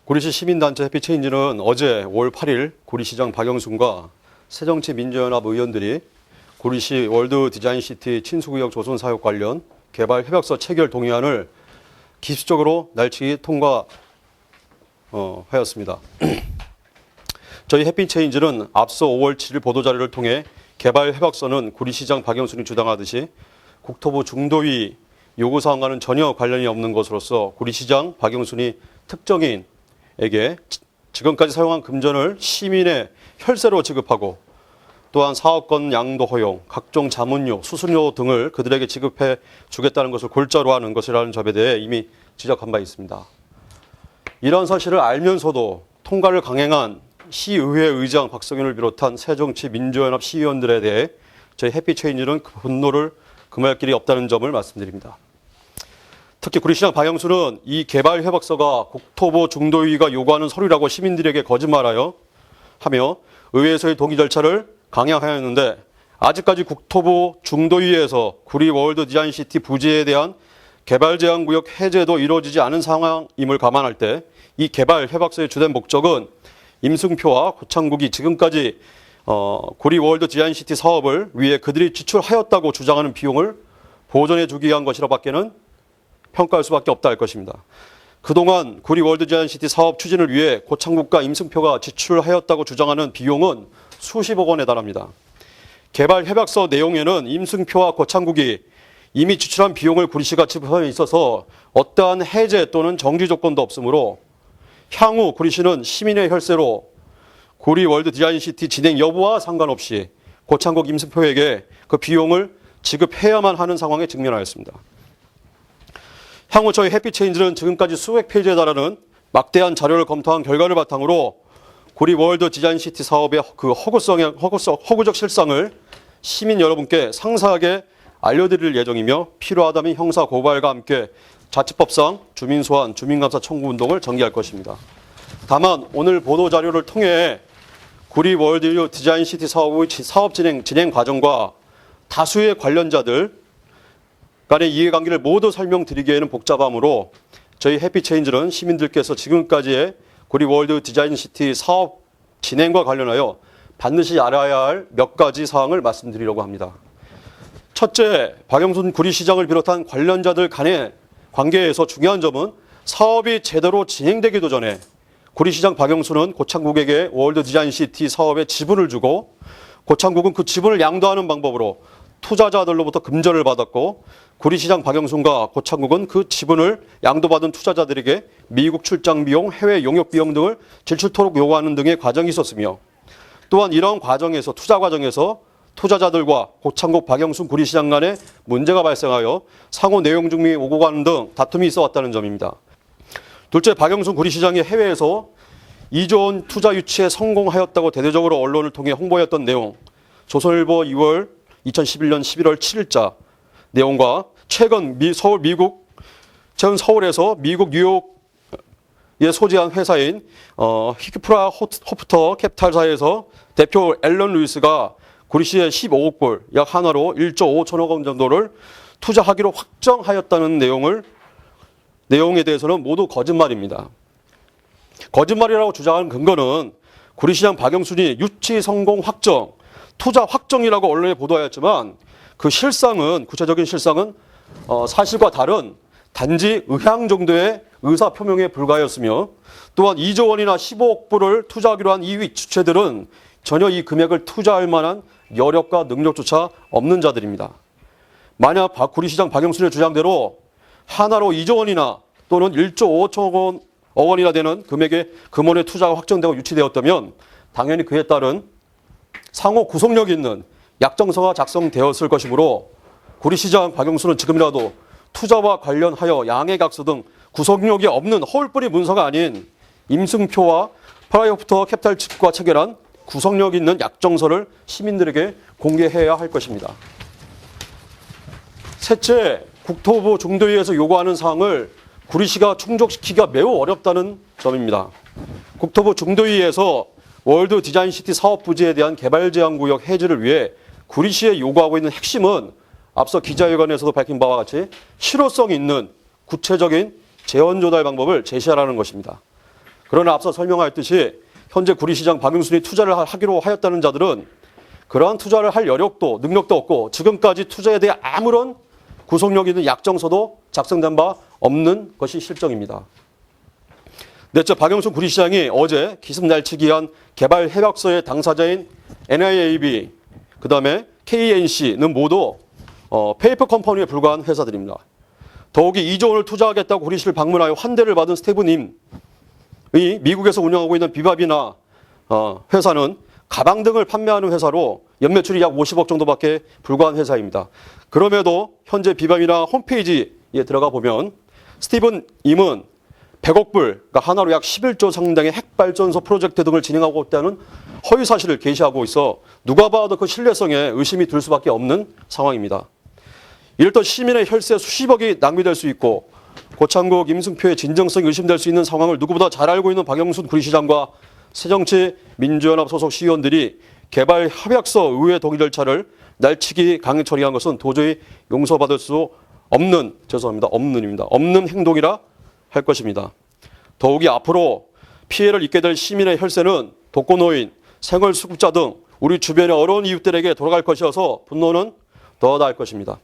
구리시 시민단체 해피체인지는 어제 5월 8일 구리시장 박영순과 새정치민주연합 의원들이 구리시 월드디자인시티 친수구역 조성사업 관련 개발 협약서 체결 동의안을 기습적으로 날치기 통과하였습니다. 저희 해피체인지는 앞서 5월 7일 보도자료를 통해 개발 협약서는 구리시장 박영순이 주장하듯이 국토부 중도위 요구사항과는 전혀 관련이 없는 것으로서 구리시장 박영순이 특정인에게 지금까지 사용한 금전을 시민의 혈세로 지급하고 또한 사업권 양도 허용, 각종 자문료, 수수료 등을 그들에게 지급해 주겠다는 것을 골자로 하는 것이라는 점에 대해 이미 지적한 바 있습니다. 이런 사실을 알면서도 통과를 강행한 시의회 의장 박성윤을 비롯한 새정치민주연합 시의원들에 대해 저희 해피체인지는 분노를 금할 길이 없다는 점을 말씀드립니다. 특히 구리시장 박영순은 이 개발 협약서가 국토부 중도위가 요구하는 서류라고 시민들에게 거짓말하며 의회에서의 동의 절차를 강행하였는데 아직까지 국토부 중도위에서 구리 월드 디자인시티 부지에 대한 개발 제한 구역 해제도 이루어지지 않은 상황임을 감안할 때 이 개발 협약서의 주된 목적은 임승표와 고창국이 지금까지 구리 월드 디자인시티 사업을 위해 그들이 지출하였다고 주장하는 비용을 보전해 주기 위한 것이라 밖에는 평가할 수밖에 없다 할 것입니다. 그동안 구리 월드 디자인시티 사업 추진을 위해 고창국과 임승표가 지출하였다고 주장하는 비용은 수십억 원에 달합니다. 개발 협약서 내용에는 임승표와 고창국이 이미 지출한 비용을 구리시가 지급함에 있어서 어떠한 해제 또는 정지 조건도 없으므로 향후 구리시는 시민의 혈세로 구리 월드 디자인시티 진행 여부와 상관없이 고창국 임승표에게 그 비용을 지급해야만 하는 상황에 직면하였습니다. 향후 저희 해피체인지는 지금까지 수백 페이지에 달하는 막대한 자료를 검토한 결과를 바탕으로 구리 월드 디자인시티 사업의 그 허구적 실상을 시민 여러분께 상세하게 알려드릴 예정이며 필요하다면 형사 고발과 함께 자치법상 주민소환, 주민감사 청구 운동을 전개할 것입니다. 다만 오늘 보도자료를 통해 구리 월드 디자인시티 사업의 사업 진행 과정과 다수의 관련자들 간의 이해관계를 모두 설명드리기에는 복잡하므로 저희 해피체인지는 시민들께서 지금까지의 구리 월드 디자인시티 사업 진행과 관련하여 반드시 알아야 할 몇 가지 사항을 말씀드리려고 합니다. 첫째, 박영순 구리시장을 비롯한 관련자들 간의 관계에서 중요한 점은 사업이 제대로 진행되기도 전에 구리시장 박영순은 고창국에게 월드 디자인시티 사업에 지분을 주고 고창국은 그 지분을 양도하는 방법으로 투자자들로부터 금전을 받았고 구리시장 박영순과 고창국은 그 지분을 양도받은 투자자들에게 미국 출장 비용, 해외 용역 비용 등을 지출토록 요구하는 등의 과정이 있었으며 또한 이런 과정에서 투자 과정에서 투자자들과 고창국 박영순 구리시장 간에 문제가 발생하여 상호 내용 증명이 오고 가는 등 다툼이 있어 왔다는 점입니다. 둘째, 박영순 구리시장이 해외에서 2조 원 투자 유치에 성공하였다고 대대적으로 언론을 통해 홍보했던 내용, 조선일보 2월 2011년 11월 7일자 내용과 최근 서울에서 미국 뉴욕에 소재한 회사인 히크프라 호프터 캐피탈사에서 대표 앨런 루이스가 구리시에 15억 불, 약 한화로 1조 5천억 원 정도를 투자하기로 확정하였다는 내용에 대해서는 모두 거짓말입니다. 거짓말이라고 주장하는 근거는 구리시장 박영순이 유치 성공 확정, 투자 확정이라고 언론에 보도하였지만 그 실상은, 구체적인 실상은 사실과 다른 단지 의향 정도의 의사 표명에 불과하였으며 또한 2조 원이나 15억 불을 투자하기로 한 이위 주체들은 전혀 이 금액을 투자할 만한 여력과 능력조차 없는 자들입니다. 만약 구리시장 박영순의 주장대로 하나로 2조 원이나 또는 1조 5천억 원이나 되는 금액의 금원의 투자가 확정되고 유치되었다면 당연히 그에 따른 상호 구속력 있는 약정서가 작성되었을 것이므로 구리시장 박영순은 지금이라도 투자와 관련하여 양해각서 등 구속력이 없는 허울뿌리 문서가 아닌 임승표와 프라이어프터 캐피탈 측과 체결한 구속력 있는 약정서를 시민들에게 공개해야 할 것입니다. 셋째, 국토부 중도위에서 요구하는 사항을 구리시가 충족시키기가 매우 어렵다는 점입니다. 국토부 중도위에서 월드 디자인시티 사업 부지에 대한 개발 제한 구역 해제를 위해 구리시에 요구하고 있는 핵심은 앞서 기자회견에서도 밝힌 바와 같이 실효성 있는 구체적인 재원 조달 방법을 제시하라는 것입니다. 그러나 앞서 설명하였듯이 현재 구리시장 박영순이 투자를 하기로 하였다는 자들은 그러한 투자를 할 여력도 능력도 없고 지금까지 투자에 대해 아무런 구속력 있는 약정서도 작성된 바 없는 것이 실정입니다. 넷째, 박영순 구리시장이 어제 기습 날치기한 개발 협약서의 당사자인 NIAB, 그 다음에 KNC는 모두 페이퍼 컴퍼니에 불과한 회사들입니다. 더욱이 2조 원을 투자하겠다고 구리시를 방문하여 환대를 받은 스티브님이 미국에서 운영하고 있는 비밥이나 회사는 가방 등을 판매하는 회사로 연매출이 약 50억 정도밖에 불과한 회사입니다. 그럼에도 현재 비밥이나 홈페이지에 들어가 보면 스티븐 임은 100억 불, 그러니까 하나로 약 11조 상당의 핵발전소 프로젝트 등을 진행하고 있다는 허위 사실을 게시하고 있어 누가 봐도 그 신뢰성에 의심이 들 수밖에 없는 상황입니다. 이럴 시민의 혈세 수십억이 낭비될 수 있고 고창국 임승표의 진정성이 의심될 수 있는 상황을 누구보다 잘 알고 있는 박영순 구리시장과 새정치민주연합 소속 시의원들이 개발 협약서 의회 동의 절차를 날치기 강행 처리한 것은 도저히 용서받을 수 없는, 죄송합니다, 없는 행동이라 할 것입니다. 더욱이 앞으로 피해를 입게 될 시민의 혈세는 독거노인, 생활수급자 등 우리 주변의 어려운 이웃들에게 돌아갈 것이어서 분노는 더 나을 것입니다.